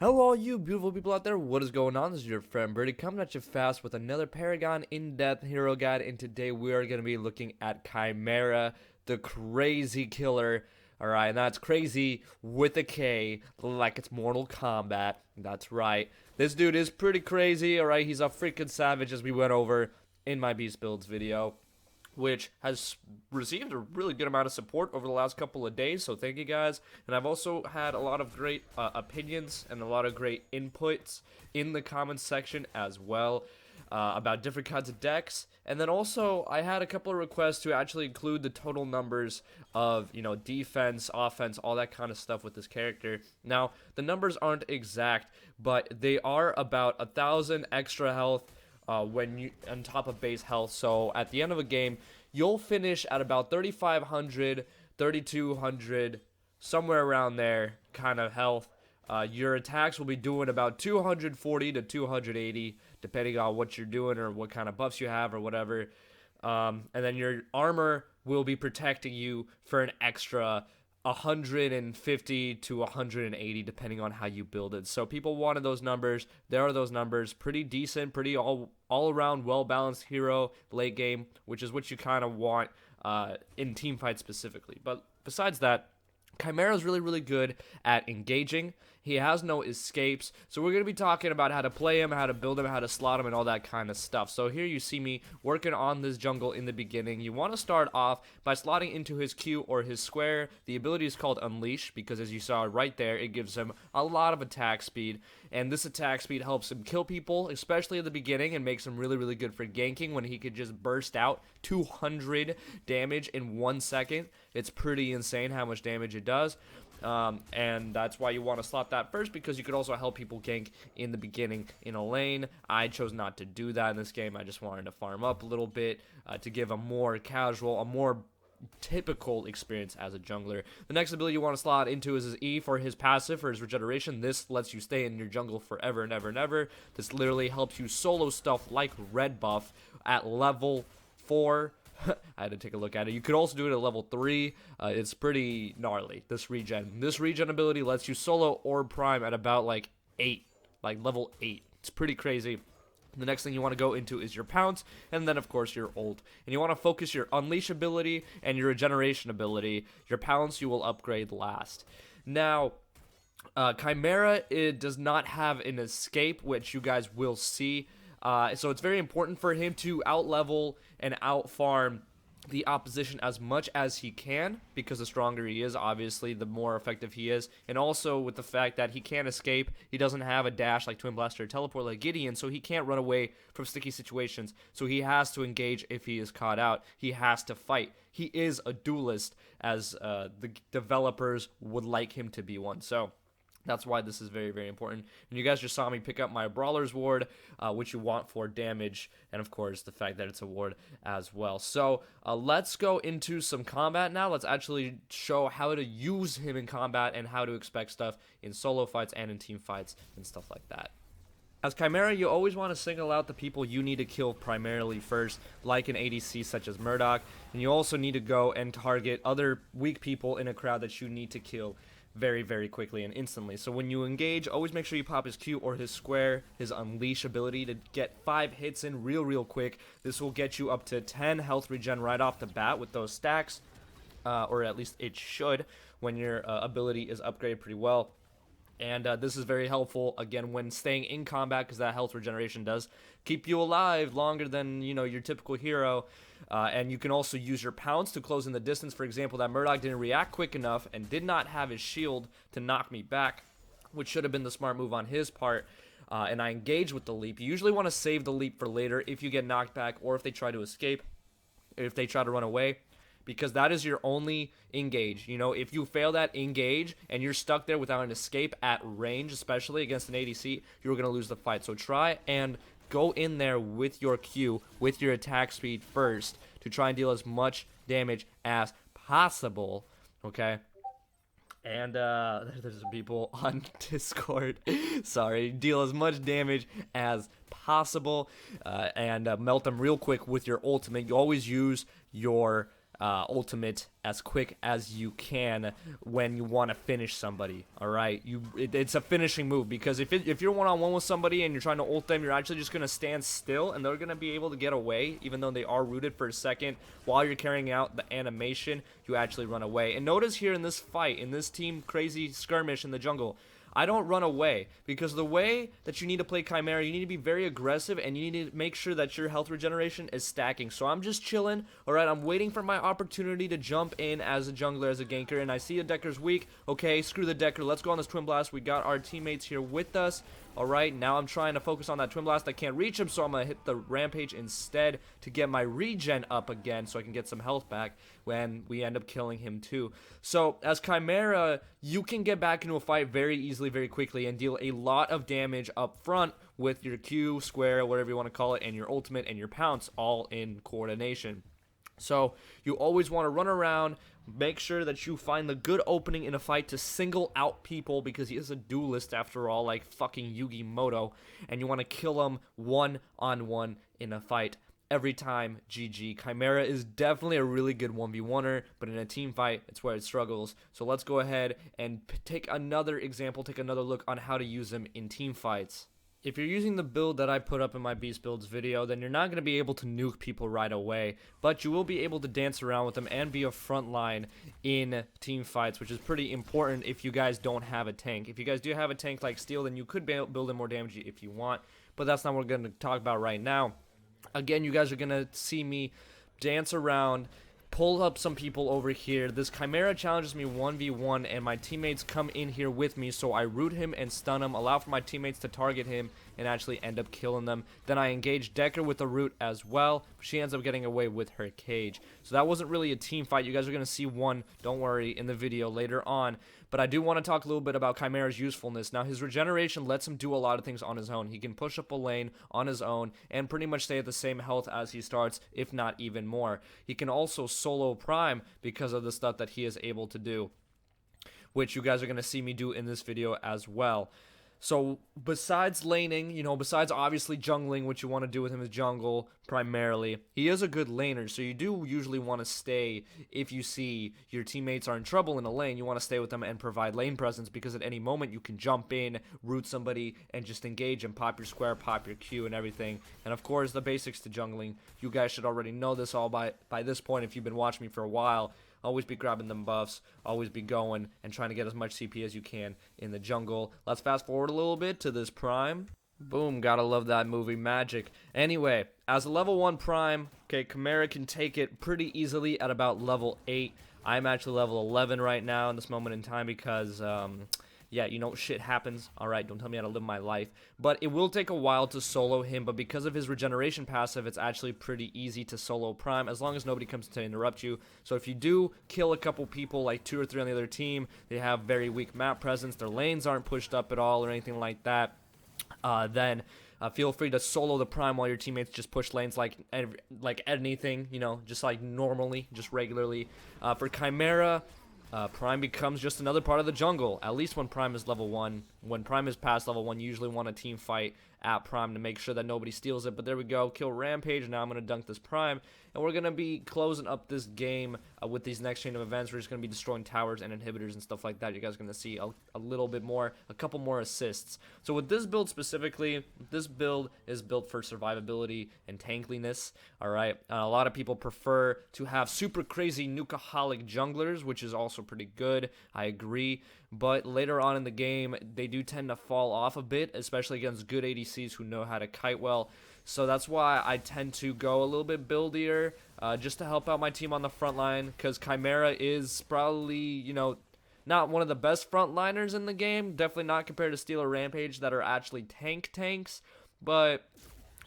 Hello, all you beautiful people out there. What is going on? This is your friend Birdie coming at you fast with another Paragon in-depth hero guide. And today we are going to be looking at Khaimera, the crazy killer. Alright, and that's crazy with a K, like it's Mortal Kombat. That's right. This dude is pretty crazy, alright? He's a freaking savage, as we went over in my Beast Builds video, which has received a really good amount of support over the last couple of days, so thank you guys. And I've also had a lot of great opinions and a lot of great inputs in the comments section as well about different kinds of decks. And then also I had a couple of requests to actually include the total numbers of, defense, offense, all that kind of stuff with this character. Now, the numbers aren't exact, but they are about 1,000 extra health when you on top of base health. So at the end of a game, you'll finish at about 3,500, 3,200, somewhere around there kind of health. Your attacks will be doing about 240 to 280, depending on what you're doing or what kind of buffs you have or whatever. And then your armor will be protecting you for an extra 150 to 180 depending on how you build it. So people wanted those numbers. There are those numbers. Pretty decent, pretty all around well balanced hero late game, which is what you kind of want in team fights specifically. But besides that, Khaimera is really good at engaging. He has no escapes, so we're going to be talking about how to play him, how to build him, how to slot him, and all that kind of stuff. So here you see me working on this jungle in the beginning. You want to start off by slotting into his Q or his square. The ability is called Unleash because, as you saw right there, it gives him a lot of attack speed, and this attack speed helps him kill people, especially at the beginning, and makes him really good for ganking when he could just burst out 200 damage in 1 second. It's pretty insane how much damage it does. And that's why you want to slot that first, because you could also help people gank in the beginning in a lane. I chose not to do that in this game. I just wanted to farm up a little bit to give a more casual, a more typical experience as a jungler. The next ability you want to slot into is his E for his passive, for his regeneration. This lets you stay in your jungle forever and ever. This literally helps you solo stuff like red buff at level 4. I had to take a look at it. You could also do it at level 3. It's pretty gnarly, this regen. This regen ability lets you solo Orb Prime at about like 8, like level 8. It's pretty crazy. The next thing you want to go into is your pounce, and then of course your ult. And you want to focus your unleash ability and your regeneration ability. Your pounce you will upgrade last. Now, Khaimera, it does not have an escape, which you guys will see. So it's very important for him to outlevel and outfarm the opposition as much as he can, because the stronger he is, obviously, the more effective he is. And also with the fact that he can't escape, he doesn't have a dash like Twin Blaster or Teleport like Gideon, so he can't run away from sticky situations. So he has to engage if he is caught out. He has to fight. He is a duelist, as the developers would like him to be one. So that's why this is very important. And you guys just saw me pick up my Brawler's Ward, which you want for damage, and of course the fact that it's a ward as well. So let's go into some combat now. Let's actually show how to use him in combat and how to expect stuff in solo fights and in team fights and stuff like that. As Khaimera, you always want to single out the people you need to kill primarily first, like an ADC such as Murdoch, and you also need to go and target other weak people in a crowd that you need to kill very quickly and instantly. So when you engage, always make sure you pop his Q or his square, his Unleash ability, to get 5 hits in real quick. This will get you up to 10 health regen right off the bat with those stacks, or at least it should when your ability is upgraded pretty well. And this is very helpful, again, when staying in combat, because that health regeneration does keep you alive longer than, your typical hero. And you can also use your pounce to close in the distance. For example, that Murdoch didn't react quick enough and did not have his shield to knock me back, which should have been the smart move on his part. And I engage with the leap. You usually want to save the leap for later if you get knocked back, or if they try to escape, if they try to run away, because that is your only engage. If you fail that engage and you're stuck there without an escape at range, especially against an ADC, you're going to lose the fight. So try and go in there with your Q, with your attack speed first, to try and deal as much damage as possible, okay? And there's some people on Discord. Sorry, deal as much damage as possible, and melt them real quick with your ultimate. You always use your ultimate as quick as you can when you want to finish somebody. All right, it's a finishing move, because if you're one-on-one with somebody and you're trying to ult them, you're actually just gonna stand still and they're gonna be able to get away, even though they are rooted for a second. While you're carrying out the animation, you actually run away. And notice here in this fight, in this team Krazy skirmish in the jungle, I don't run away, because the way that you need to play Khaimera, you need to be very aggressive and you need to make sure that your health regeneration is stacking. So I'm just chilling, alright, I'm waiting for my opportunity to jump in as a jungler, as a ganker, and I see a Decker's weak. Okay, screw the Decker, let's go on this Twin Blast. We got our teammates here with us. Alright, now I'm trying to focus on that Twin Blast. I can't reach him, so I'm going to hit the Rampage instead to get my regen up again so I can get some health back when we end up killing him too. So, as Khaimera, you can get back into a fight very easily, very quickly, and deal a lot of damage up front with your Q, square, whatever you want to call it, and your ultimate and your pounce, all in coordination. So you always want to run around, make sure that you find the good opening in a fight to single out people, because he is a duelist after all, like fucking Yugi Moto, and you want to kill him one-on-one in a fight every time. GG. Khaimera is definitely a really good 1v1er, but in a team fight, it's where it struggles. So let's go ahead and take another example, take another look on how to use him in team fights. If you're using the build that I put up in my Beast Builds video, then you're not going to be able to nuke people right away, but you will be able to dance around with them and be a front line in team fights, which is pretty important if you guys don't have a tank. If you guys do have a tank like Steel, then you could build in more damage if you want, but that's not what we're going to talk about right now. Again, you guys are going to see me dance around, pull up some people over here. This Khaimera challenges me 1v1, and my teammates come in here with me, so I root him and stun him, allow for my teammates to target him, and actually end up killing them. Then I engage Decker with the root as well. She ends up getting away with her cage. So that wasn't really a team fight. You guys are going to see one, don't worry, in the video later on. But I do want to talk a little bit about Khaimera's usefulness. Now, his regeneration lets him do a lot of things on his own. He can push up a lane on his own and pretty much stay at the same health as he starts, if not even more. He can also solo prime because of the stuff that he is able to do, which you guys are going to see me do in this video as well. So besides laning, besides obviously jungling, what you want to do with him is jungle primarily, he is a good laner, so you do usually want to stay. If you see your teammates are in trouble in a lane, you want to stay with them and provide lane presence, because at any moment you can jump in, root somebody, and just engage and pop your square, pop your Q and everything. And of course, the basics to jungling, you guys should already know this all by this point if you've been watching me for a while. Always be grabbing them buffs, always be going and trying to get as much CP as you can in the jungle. Let's fast forward a little bit to this Prime. Boom, gotta love that movie magic. Anyway, as a level 1 Prime, okay, Khaimera can take it pretty easily at about level 8. I'm actually level 11 right now in this moment in time because, yeah, shit happens. Alright, don't tell me how to live my life. But it will take a while to solo him, but because of his regeneration passive, it's actually pretty easy to solo Prime, as long as nobody comes to interrupt you. So if you do kill a couple people, like 2 or 3 on the other team, they have very weak map presence, their lanes aren't pushed up at all or anything like that, then feel free to solo the Prime while your teammates just push lanes like anything, just like normally, just regularly. For Khaimera, Prime becomes just another part of the jungle, at least when Prime is level 1. When Prime is past level 1, you usually want a team fight at Prime to make sure that nobody steals it. But there we go, kill Rampage. Now I'm going to dunk this Prime, and we're going to be closing up this game with these next chain of events. We're just going to be destroying towers and inhibitors and stuff like that. You guys are going to see a little bit more, a couple more assists. So with this build specifically, this build is built for survivability and tankliness. Alright, a lot of people prefer to have super crazy nukeaholic junglers, which is also pretty good, I agree. But later on in the game, they do tend to fall off a bit, especially against good ADCs who know how to kite well. So that's why I tend to go a little bit buildier, just to help out my team on the front line, because Khaimera is probably, not one of the best frontliners in the game. Definitely not compared to Steel or Rampage that are actually tanks. But,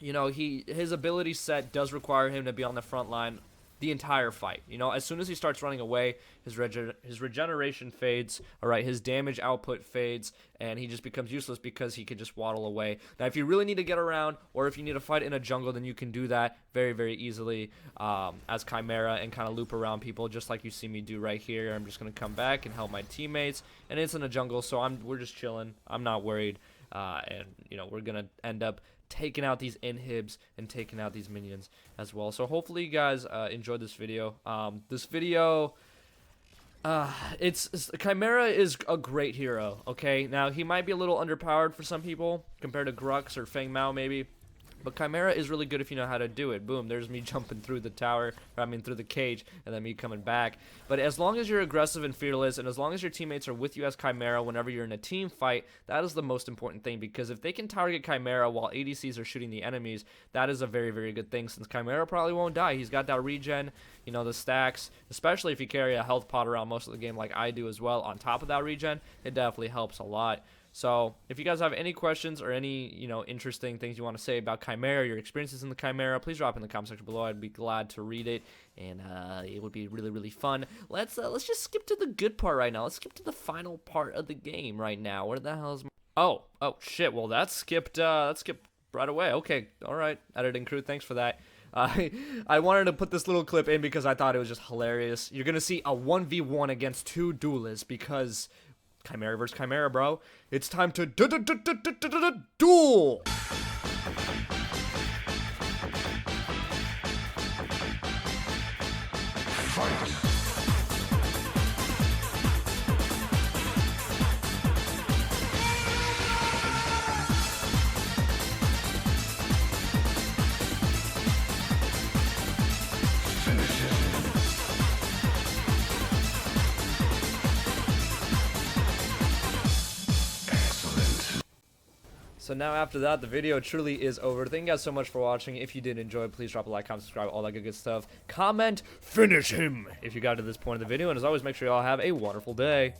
his ability set does require him to be on the front line the entire fight. As soon as he starts running away, his regeneration fades, alright, his damage output fades, and he just becomes useless because he can just waddle away. Now, if you really need to get around, or if you need to fight in a jungle, then you can do that very, very easily as Khaimera and kind of loop around people, just like you see me do right here. I'm just going to come back and help my teammates, and it's in a jungle, so we're just chilling. I'm not worried. And we're gonna end up taking out these inhibs and taking out these minions as well. So hopefully you guys enjoyed this video. Khaimera is a great hero, okay? Now, he might be a little underpowered for some people compared to Grux or Feng Mao maybe, but Khaimera is really good if you know how to do it. Boom, there's me jumping through the tower, through the cage, and then me coming back. But as long as you're aggressive and fearless, and as long as your teammates are with you as Khaimera whenever you're in a team fight, that is the most important thing, because if they can target Khaimera while ADCs are shooting the enemies, that is a very, very good thing, since Khaimera probably won't die. He's got that regen, you know, the stacks, especially if you carry a health pot around most of the game like I do as well. On top of that regen, it definitely helps a lot. So, if you guys have any questions or any, you know, interesting things you want to say about Khaimera, your experiences in the Khaimera, please drop in the comment section below. I'd be glad to read it, and it would be really, really fun. Let's just skip to the good part right now. Let's skip to the final part of the game right now. Where the hell is my... Oh, shit. Well, that skipped right away. Okay, all right, editing crew, thanks for that. I wanted to put this little clip in because I thought it was just hilarious. You're gonna see a 1v1 against 2 duelists because... Khaimera versus Khaimera, bro. It's time to duel! Fight! So now after that, the video truly is over. Thank you guys so much for watching. If you did enjoy, please drop a like, comment, subscribe, all that good stuff. Comment, finish him, if you got to this point of the video. And as always, make sure you all have a wonderful day.